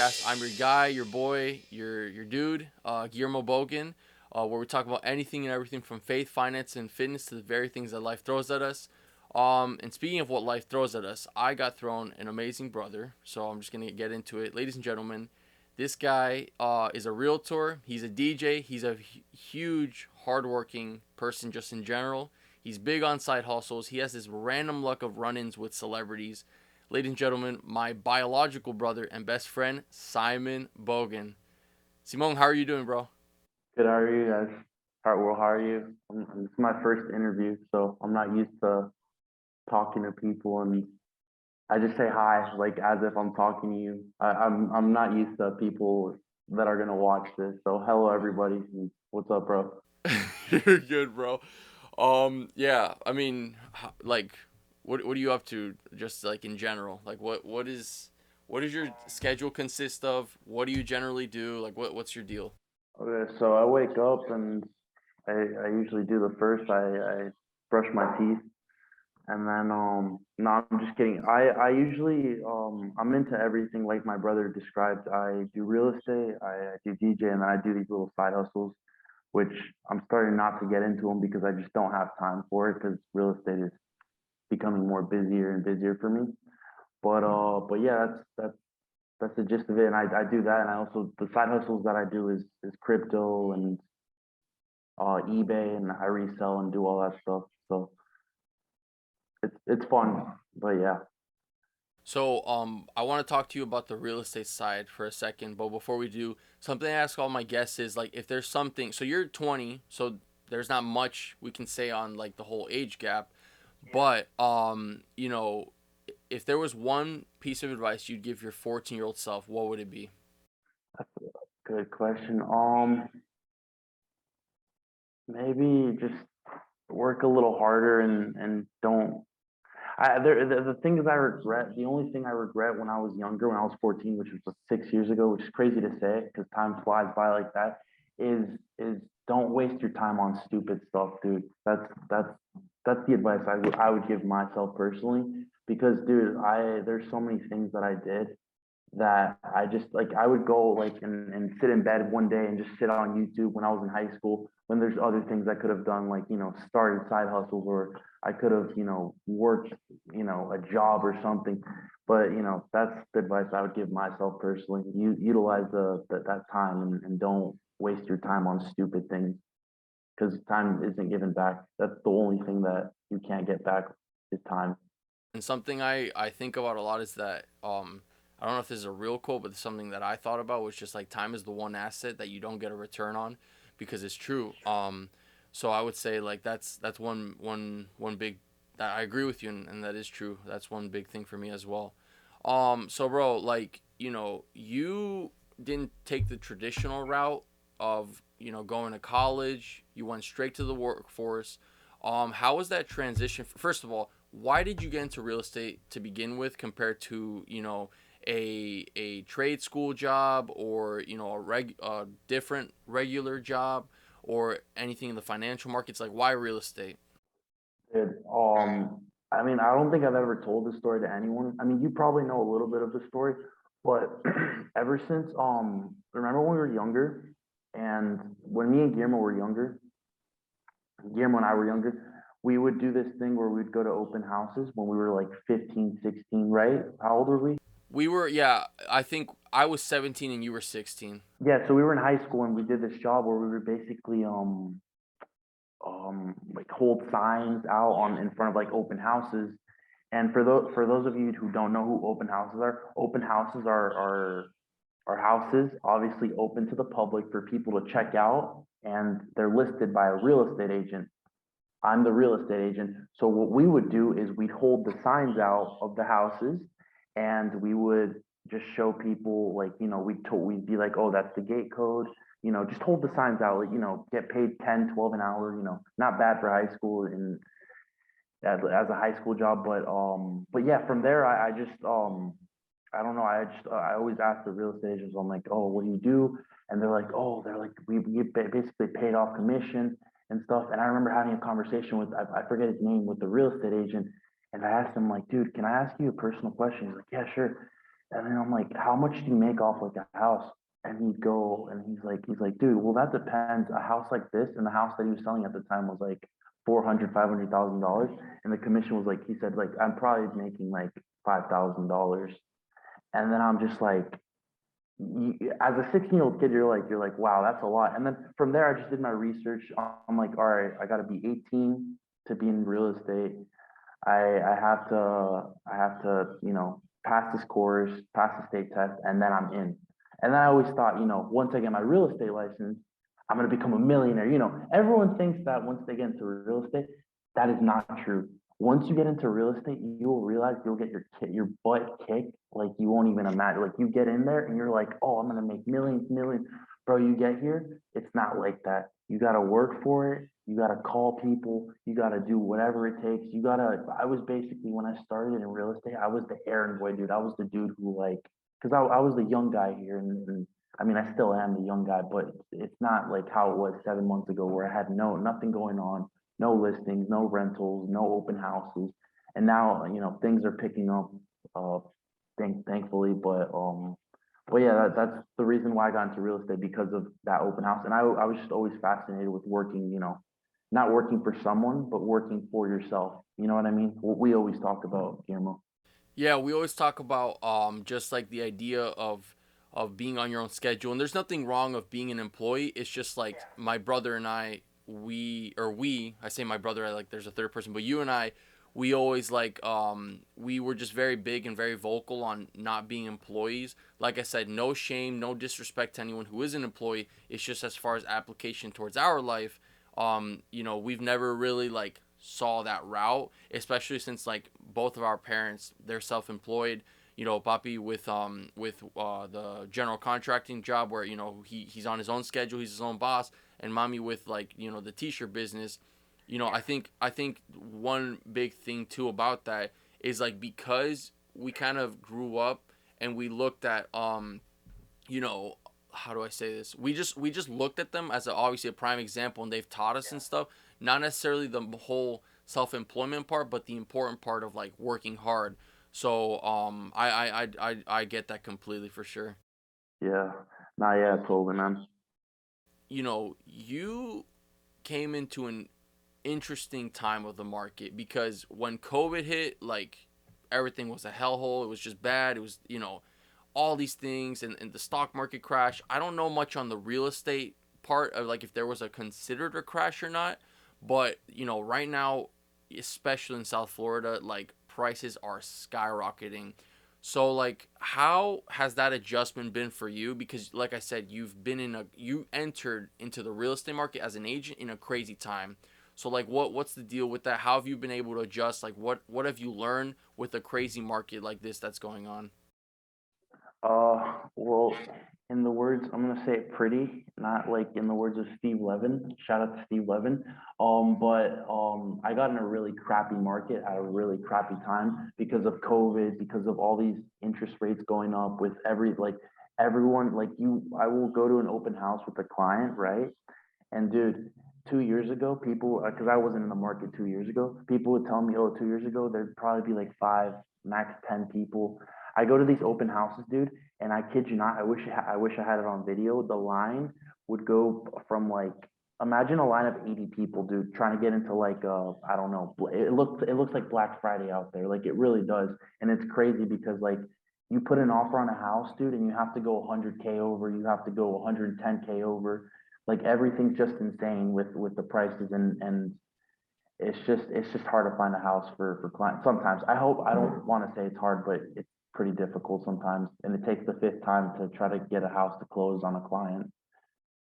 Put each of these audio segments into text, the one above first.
podcast. I'm your guy, your boy, your dude, Guillermo Bogan, where we talk about anything and everything from faith, finance, and fitness to the very things that life throws at us. And speaking of what life throws at us, I got thrown an amazing brother, so I'm just gonna get into it, ladies and gentlemen. This guy is a realtor. He's a DJ. He's a huge, hardworking person just in general. He's big on side hustles. He has this random luck of run-ins with celebrities. Ladies and gentlemen, my biological brother and best friend, Simon Bogan. Simon, how are you doing, bro? Good, how are you guys? How are you? This is my first interview, so I'm not used to talking to people, and I just say hi, like as if I'm talking to you. I'm not used to people that are gonna watch this. So hello, everybody. What's up, bro? You're good, bro. Yeah, I mean, like, what are you up to, just like in general? Like, what is your schedule consist of? What do you generally do? Like, what's your deal? Okay, so I wake up and I usually do the first. I brush my teeth. And then no, I'm just kidding. I usually I'm into everything like my brother described. I do real estate, I do DJ, and then I do these little side hustles, which I'm starting not to get into them because I just don't have time for it because real estate is becoming more busier and busier for me. But yeah, that's the gist of it. And I do that, and I also the side hustles that I do is crypto and eBay, and I resell and do all that stuff. So it's fun, but yeah. So, I want to talk to you about the real estate side for a second, but before we do, something I ask all my guests is like, if there's something, so you're 20, so there's not much we can say on like the whole age gap, but if there was one piece of advice you'd give your 14-year-old self, what would it be? Good question. Maybe just work a little harder and don't. The things I regret. The only thing I regret when I was younger, when I was 14, which was 6 years ago, which is crazy to say because time flies by like that, is is don't waste your time on stupid stuff, dude. That's the advice I would give myself personally because, dude, I there's so many things that I did that I just like I would go like and sit in bed one day and just sit on YouTube when I was in high school when there's other things I could have done like started side hustles or I could have worked a job or something, but that's the advice I would give myself personally. You utilize that time and don't waste your time on stupid things because time isn't given back. That's the only thing that you can't get back is time. And something I think about a lot is that I don't know if this is a real quote, but something that I thought about was just like time is the one asset that you don't get a return on, because it's true. So I would say like that's one big, that I agree with you, and that is true. That's one big thing for me as well. So bro, like you didn't take the traditional route of going to college. You went straight to the workforce. How was that transition? First of all, why did you get into real estate to begin with, compared to a trade school job, or a different regular job, or anything in the financial markets? Like, why real estate? Dude, I mean, I don't think I've ever told this story to anyone. I mean, you probably know a little bit of the story, but ever since, remember when we were younger, and when me and Guillermo were younger, Guillermo and I were younger, we would do this thing where we'd go to open houses when we were like 15, 16, right? How old were we? We were, yeah, I think I was 17 and you were 16. Yeah, so we were in high school and we did this job where we were basically like hold signs out on in front of like open houses. And for those of you who don't know who open houses are houses obviously open to the public for people to check out, and they're listed by a real estate agent. I'm the real estate agent. So what we would do is we'd hold the signs out of the houses and we would just show people like, we'd be like, oh, that's the gate code. Just hold the signs out, like, get paid 10, 12 an hour, not bad for high school and as a high school job. But yeah, from there I just I don't know, I always ask the real estate agents, I'm like, oh, what do you do? And they're like, we basically paid off commission and stuff. And I remember having a conversation with I forget his name with the real estate agent, and I asked him like, dude, can I ask you a personal question? He's like, yeah, sure. And then I'm like, how much do you make off like a house? And he'd go and he's like, dude, well, that depends. A house like this and the house that he was selling at the time was like 400, $500,000. And the commission was like, he said, like, I'm probably making like $5,000. And then I'm just like, as a 16-year-old kid, you're like, wow, that's a lot. And then from there, I just did my research. I'm like, all right, I got to be 18 to be in real estate. I have to, pass this course, pass the state test, and then I'm in. And then I always thought, once I get my real estate license, I'm gonna become a millionaire. Everyone thinks that once they get into real estate, that is not true. Once you get into real estate, you will realize you'll get your butt kicked like you won't even imagine. Like you get in there and you're like, oh, I'm gonna make millions, millions. Bro, you get here, it's not like that. You gotta work for it. You gotta call people. You gotta do whatever it takes. I was basically, when I started in real estate, I was the errand boy, dude. I was the dude who like, cause I was the young guy here and I mean, I still am the young guy, but it's not like how it was 7 months ago where I had nothing going on, no listings, no rentals, no open houses. And now, things are picking up, uh, thankfully, but yeah, that's the reason why I got into real estate because of that open house. And I was just always fascinated with working, not working for someone, but working for yourself. You know what I mean? What we always talk about, Guillermo. Yeah, we always talk about just like the idea of being on your own schedule, and there's nothing wrong of being an employee. It's just like my brother and I, I say my brother, I like there's a third person, but you and I, we always like we were just very big and very vocal on not being employees. Like I said, no shame, no disrespect to anyone who is an employee. It's just as far as application towards our life, we've never really like saw that route, especially since like both of our parents, they're self-employed. Papi with the general contracting job where he's on his own schedule, he's his own boss, and mommy with like the t-shirt business. I think one big thing too about that is like because we kind of grew up and we looked at you know how do I say this? We just looked at them as obviously a prime example, and they've taught us and stuff. Not necessarily the whole self employment part, but the important part of like working hard. So I get that completely for sure. Yeah. Nah, yeah, totally, man. You came into an interesting time of the market because when COVID hit, like everything was a hellhole. It was just bad. It was, all these things and the stock market crash. I don't know much on the real estate part of like if there was a considered a crash or not. But, right now, especially in South Florida, like prices are skyrocketing. So like how has that adjustment been for you? Because like I said, you entered into the real estate market as an agent in a crazy time. So like what's the deal with that? How have you been able to adjust? Like what have you learned with a crazy market like this that's going on? Well, in the words, I'm gonna say it pretty, not like in the words of Steve Levin. Shout out to Steve Levin. But I got in a really crappy market at a really crappy time because of COVID, because of all these interest rates going up with everyone like you. I will go to an open house with a client, right? And dude, 2 years ago, people, because I wasn't in the market 2 years ago, people would tell me, oh, 2 years ago, there'd probably be like five, max 10 people. I go to these open houses, dude, and I kid you not, I wish I had it on video. The line would go from like, imagine a line of 80 people, dude, trying to get into like, I don't know, it looks like Black Friday out there. Like it really does. And it's crazy because like, you put an offer on a house, dude, and you have to go 100K over, you have to go 110K over, like everything's just insane with the prices and it's just hard to find a house for clients sometimes. I don't want to say it's hard, but it's pretty difficult sometimes, and it takes the fifth time to try to get a house to close on a client,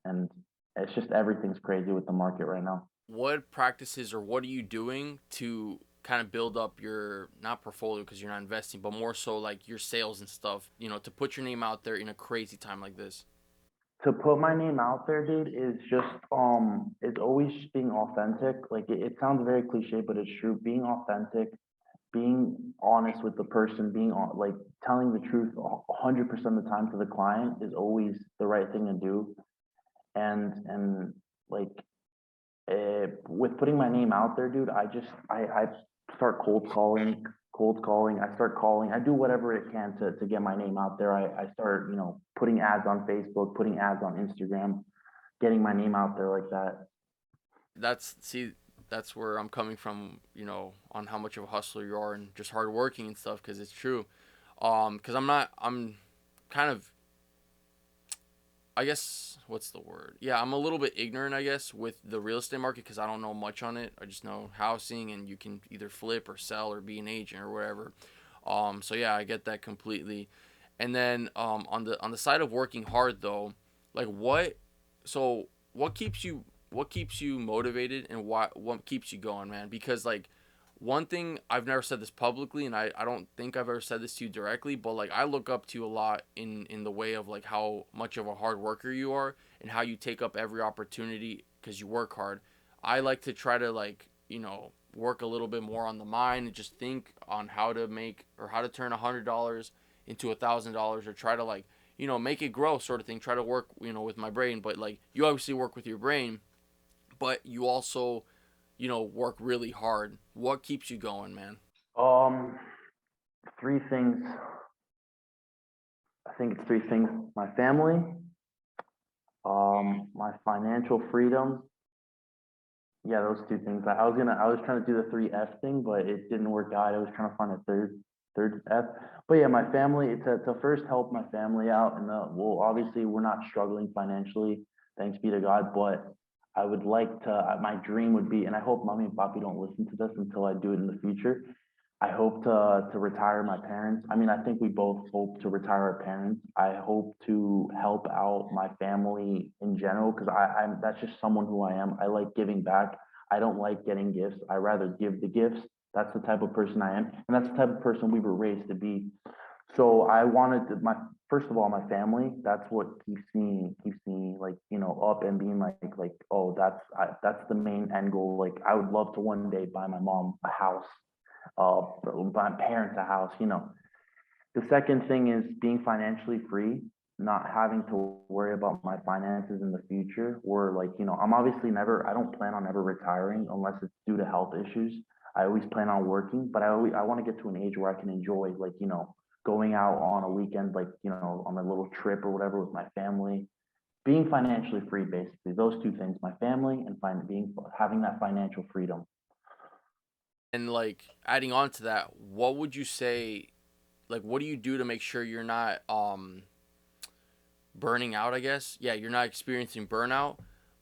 and it's just everything's crazy with the market right now. What practices or what are you doing to kind of build up your not portfolio because you're not investing, but more so like your sales and stuff, to put your name out there in a crazy time like this? To put my name out there, dude, is just it's always just being authentic. Like it sounds very cliche, but it's true. Being authentic, being honest with the person, being on like telling the truth 100% of the time to the client is always the right thing to do. And like with putting my name out there, dude, I start cold calling. cold calling. I start calling. I do whatever it can to get my name out there. I start, putting ads on Facebook, putting ads on Instagram, getting my name out there like that. That's see, that's where I'm coming from. On how much of a hustler you are and just hardworking and stuff. Because it's true. Because I'm not. I'm kind of, I guess, what's the word? Yeah, I'm a little bit ignorant, I guess, with the real estate market because I don't know much on it. I just know housing, and you can either flip or sell or be an agent or whatever. So yeah, I get that completely. And then on the side of working hard though, like what keeps you motivated, and what keeps you going, man? Because like one thing, I've never said this publicly, and I don't think I've ever said this to you directly, but like I look up to you a lot in the way of like how much of a hard worker you are and how you take up every opportunity because you work hard. I like to try to like work a little bit more on the mind and just think on how to make or how to turn $100 into $1,000, or try to like make it grow, sort of thing. Try to work with my brain, but like you obviously work with your brain, but you also work really hard. What keeps you going, man? Um, Three things. I think it's three things. My family, my financial freedom. Yeah, those two things. I was trying to do the three F thing, but it didn't work out. I was trying to find a third F. But yeah, my family, to first help my family out. And well, obviously we're not struggling financially, thanks be to God. But I would like to, my dream would be, and I hope mommy and papi don't listen to this until I do it in the future. I hope to retire my parents. I mean, I think we both hope to retire our parents. I hope to help out my family in general because I'm that's just someone who I am. I like giving back. I don't like getting gifts. I rather give the gifts. That's the type of person I am, and that's the type of person we were raised to be. So I wanted my first of all my family. That's what keeps me like up and being like oh that's the main end goal. Like I would love to one day buy my mom a house, my parents a house. The second thing is being financially free, not having to worry about my finances in the future. Or like, I'm obviously I don't plan on ever retiring unless it's due to health issues. I always plan on working, but I want to get to an age where I can enjoy like, going out on a weekend, like, on a little trip or whatever with my family. Being financially free, basically, those two things, my family and having that financial freedom. And like adding on to that, what would you say? Like, what do you do to make sure you're not burning out? I guess, yeah, you're not experiencing burnout,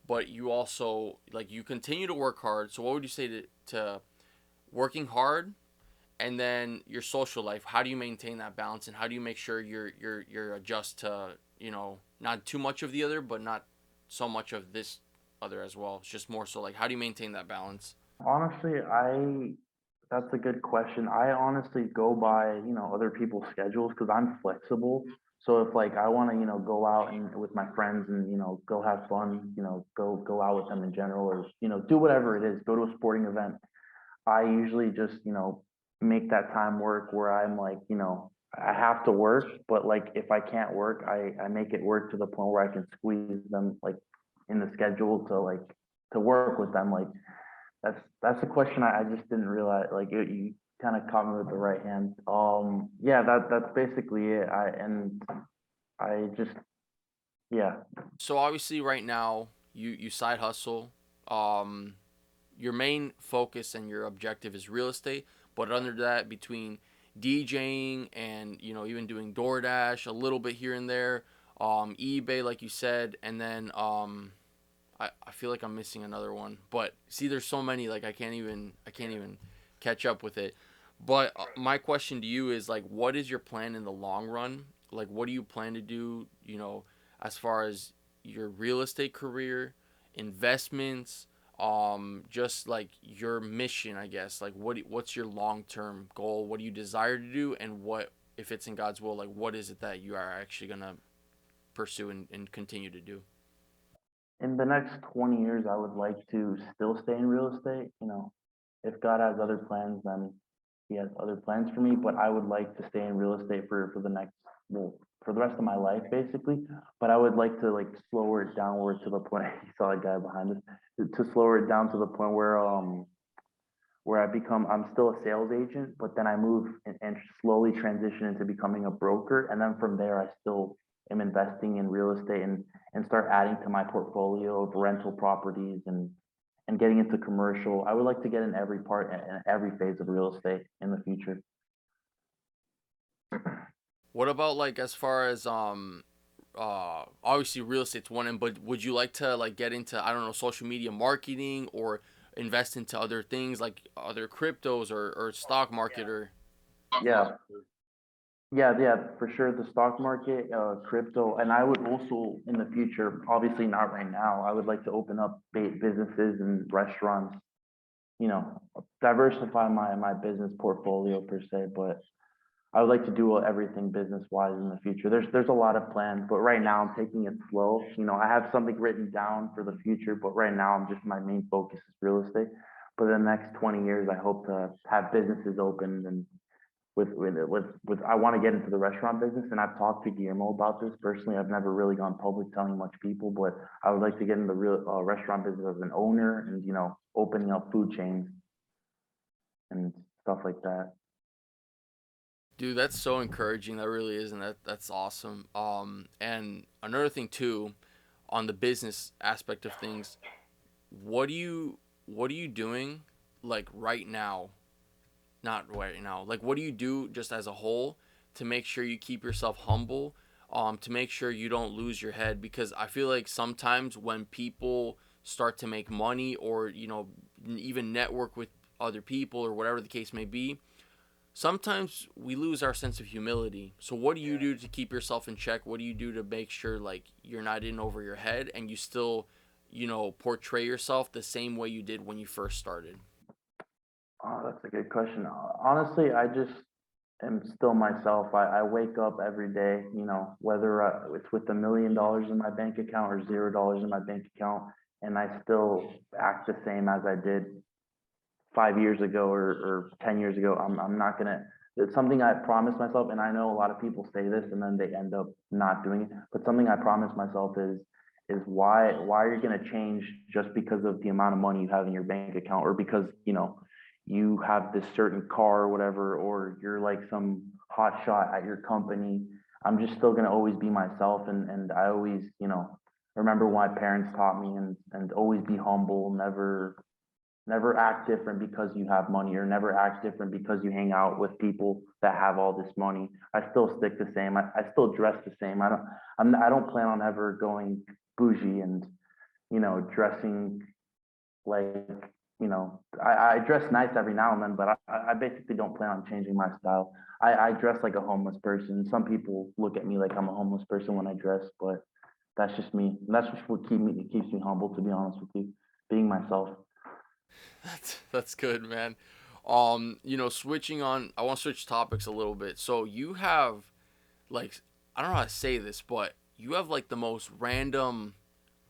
but you also like you continue to work hard. So, what would you say to working hard and then your social life? How do you maintain that balance, and how do you make sure you're adjust to not too much of the other, but not so much of this other as well? It's just more so like how do you maintain that balance? Honestly, that's a good question. I honestly go by, other people's schedules because I'm flexible. So if like I want to, go out and with my friends and, go have fun, go out with them in general or, do whatever it is, go to a sporting event. I usually just, make that time work where I'm like, I have to work, but like if I can't work, I make it work to the point where I can squeeze them like in the schedule to work with them. Like that's a question I just didn't realize. Like you kind of caught me with the right hand. Yeah, that's basically it. I just yeah. So obviously, right now you side hustle. Um, your main focus and your objective is real estate, but under that, between DJing and even doing DoorDash a little bit here and there, eBay like you said, and then I feel like I'm missing another one. But see, there's so many, like I can't even catch up with it. But my question to you is like, what is your plan in the long run? Like, what do you plan to do? As far as your real estate career, investments, just like your mission, I guess. Like, what's your long term goal? What do you desire to do, and what, if it's in God's will, like what is it that you are actually gonna pursue and continue to do? In the next 20 years, I would like to still stay in real estate. If God has other plans, then He has other plans for me. But I would like to stay in real estate for the next, well, for the rest of my life, basically. But I would like to like slower it downward to the point. You saw a guy behind us to slower it down to the point where I'm still a sales agent, but then I move and slowly transition into becoming a broker. And then from there, I still am investing in real estate and start adding to my portfolio of rental properties and getting into commercial. I would like to get in every part and every phase of real estate in the future. What about like as far as obviously real estate's one end, but would you like to like get into, I don't know, social media marketing or invest into other things like other cryptos or stock market or Yeah, yeah, for sure. The stock market, crypto, and I would also in the future, obviously not right now, I would like to open up businesses and restaurants, you know, diversify my business portfolio per se, but I would like to do everything business wise in the future. There's a lot of plans, but right now I'm taking it slow. I have something written down for the future, but right now I'm just my main focus is real estate. But in the next 20 years, I hope to have businesses opened and with I want to get into the restaurant business, and I've talked to Guillermo about this personally. I've never really gone public telling much people, but I would like to get in the real restaurant business as an owner and opening up food chains and stuff like that. dude, that's so encouraging. That really is, and that's awesome. And another thing too, on the business aspect of things, what are you doing like right now, not right now. Like, what do you do just as a whole to make sure you keep yourself humble, to make sure you don't lose your head? Because I feel like sometimes when people start to make money or, even network with other people or whatever the case may be, sometimes we lose our sense of humility. So what do you do to keep yourself in check? What do you do to make sure like you're not in over your head and you still, portray yourself the same way you did when you first started? Oh, that's a good question. Honestly, I just am still myself. I wake up every day, whether it's with $1 million in my bank account or $0 in my bank account, and I still act the same as I did 5 years ago or 10 years ago. I'm not gonna. It's something I promised myself, and I know a lot of people say this and then they end up not doing it. But something I promised myself is why are you gonna change just because of the amount of money you have in your bank account or because you have this certain car or whatever, or you're like some hot shot at your company. I'm just still gonna always be myself, and I always remember what my parents taught me, and always be humble, never act different because you have money, or never act different because you hang out with people that have all this money. I still stick the same. I still dress the same. I don't plan on ever going bougie and dressing like I dress nice every now and then, but I basically don't plan on changing my style. I dress like a homeless person. Some people look at me like I'm a homeless person when I dress, but that's just me. And that's just what keeps me humble, to be honest with you, being myself. That's good, man. Switching on, I want to switch topics a little bit. So you have like, I don't know how to say this, but you have like the most random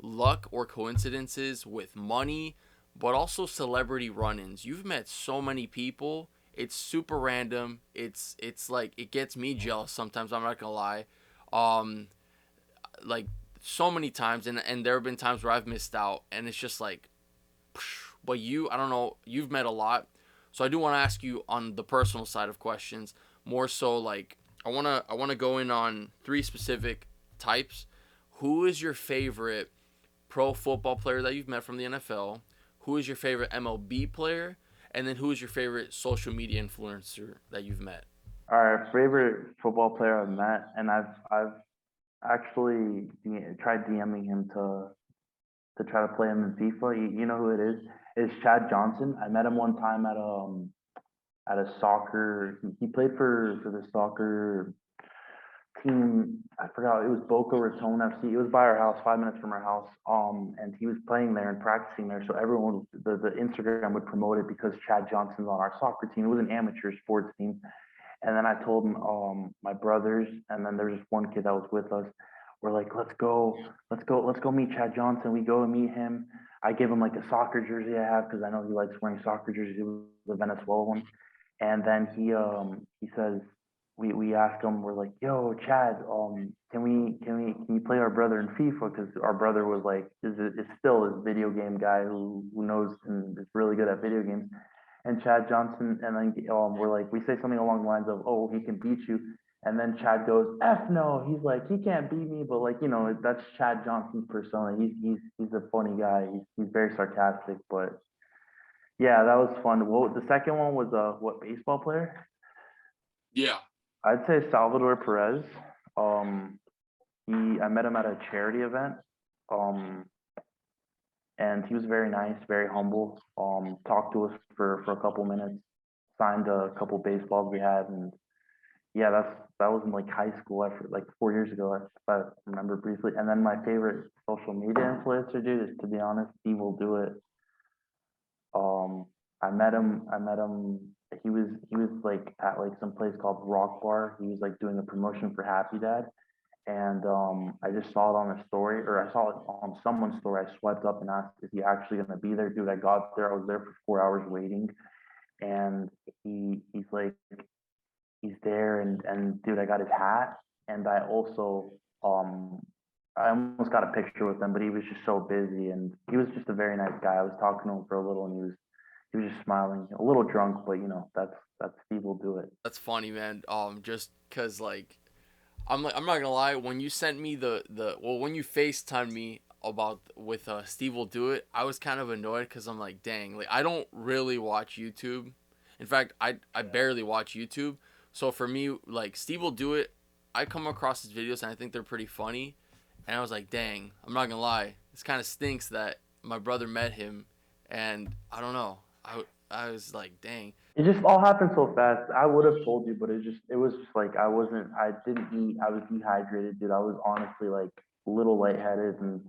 luck or coincidences with money, but also celebrity run-ins. You've met so many people. It's super random. It's like it gets me jealous sometimes. I'm not gonna lie. Um, like so many times, and there have been times where I've missed out, and it's just like, but I don't know, you've met a lot. So I do want to ask you on the personal side of questions, more so like I want to go in on three specific types. Who is your favorite pro football player that you've met from the NFL? Who is your favorite MLB player? And then who is your favorite social media influencer that you've met? Our favorite football player I've met, and I've actually tried DMing him to try to play him in FIFA. You know who it is? It's Chad Johnson. I met him one time at a soccer. He played for the soccer team. I forgot, it was Boca Raton FC. It was by our house, 5 minutes from our house. And he was playing there and practicing there. So everyone, the Instagram would promote it because Chad Johnson's on our soccer team. It was an amateur sports team. And then I told him, my brothers, and then there was just one kid that was with us. We're like, let's go meet Chad Johnson. We go and meet him. I give him like a soccer jersey I have because I know he likes wearing soccer jerseys. It was the Venezuela one. And then he says, we ask him, we're like, yo, Chad, can you play our brother in FIFA? Because our brother was like, is still this video game guy who knows and is really good at video games. and Chad Johnson, and then we're like, we say something along the lines of, "Oh, he can beat you," and then Chad goes, "F no," he's like, "He can't beat me," but like, that's Chad Johnson's persona. He's a funny guy. He's very sarcastic, but yeah, that was fun. Well, the second one was what baseball player? Yeah. I'd say Salvador Perez. Um, I met him at a charity event. Um, and he was very nice, very humble. Talked to us for a couple minutes, signed a couple baseballs we had, and yeah, that was in like high school, after like 4 years ago, if I remember briefly. And then my favorite social media influencer, dude, is, to be honest, Steve will do it. Um, I met him. I met him. He was like at like some place called Rock Bar. He was like doing a promotion for Happy Dad, and I just saw it on a story, or I saw it on someone's story. I swiped up and asked, "Is he actually going to be there?" Dude, I got there. I was there for 4 hours waiting, and he's like, he's there, and dude, I got his hat, and um I almost got a picture with him, but he was just so busy, and he was just a very nice guy. I was talking to him for a little, and he was just smiling, a little drunk, but that's Steve will do it. That's funny, man. Just cause like I'm not gonna lie. When you sent me when you Facetimed me about with Steve will do it, I was kind of annoyed because I'm like, dang, like I don't really watch YouTube. In fact, I barely watch YouTube. So for me, like Steve will do it. I come across his videos and I think they're pretty funny. And I was like, dang, I'm not gonna lie. This kind of stinks that my brother met him, and I don't know. I was like, dang. It just all happened so fast. I would have told you, but it was just like I didn't eat. I was dehydrated, dude. I was honestly like a little lightheaded, and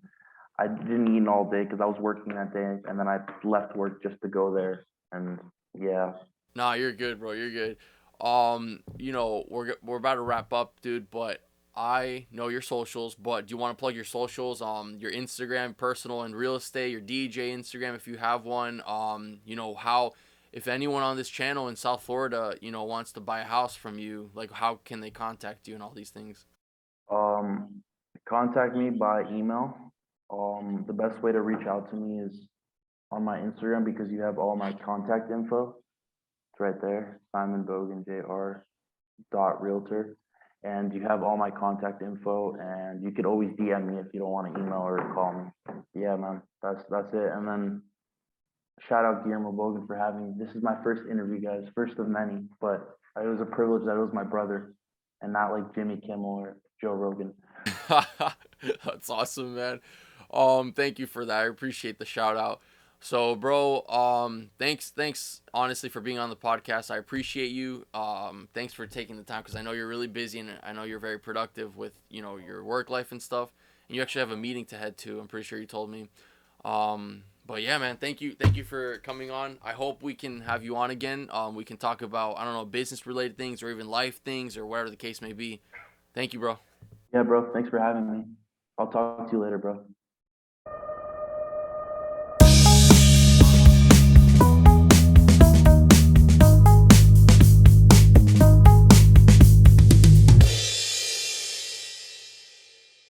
I didn't eat all day because I was working that day, and then I left work just to go there. And yeah, Nah, you're good, bro. You're good. We're about to wrap up, dude. But I know your socials. But do you want to plug your socials? Your Instagram, personal and real estate, your DJ Instagram if you have one. How if anyone on this channel in South Florida, wants to buy a house from you, like how can they contact you and all these things? um, contact me by email. The best way to reach out to me is on my Instagram because you have all my contact info. It's right there, Simon Bogan Jr. dot realtor, and you have all my contact info, and you could always DM me if you don't want to email or call me. Yeah, man, that's it. And then shout out Guillermo Bogan for having me. This is my first interview, guys, first of many, but it was a privilege that it was my brother and not like Jimmy Kimmel or Joe Rogan. That's awesome, man. Thank you for that. I appreciate the shout out. So, bro, thanks honestly for being on the podcast. I appreciate you. Thanks for taking the time because I know you're really busy and I know you're very productive with your work life and stuff. And you actually have a meeting to head to. I'm pretty sure you told me. But yeah, man, thank you for coming on. I hope we can have you on again. We can talk about I don't know business related things or even life things or whatever the case may be. Thank you, bro. Yeah, bro, thanks for having me. I'll talk to you later, bro.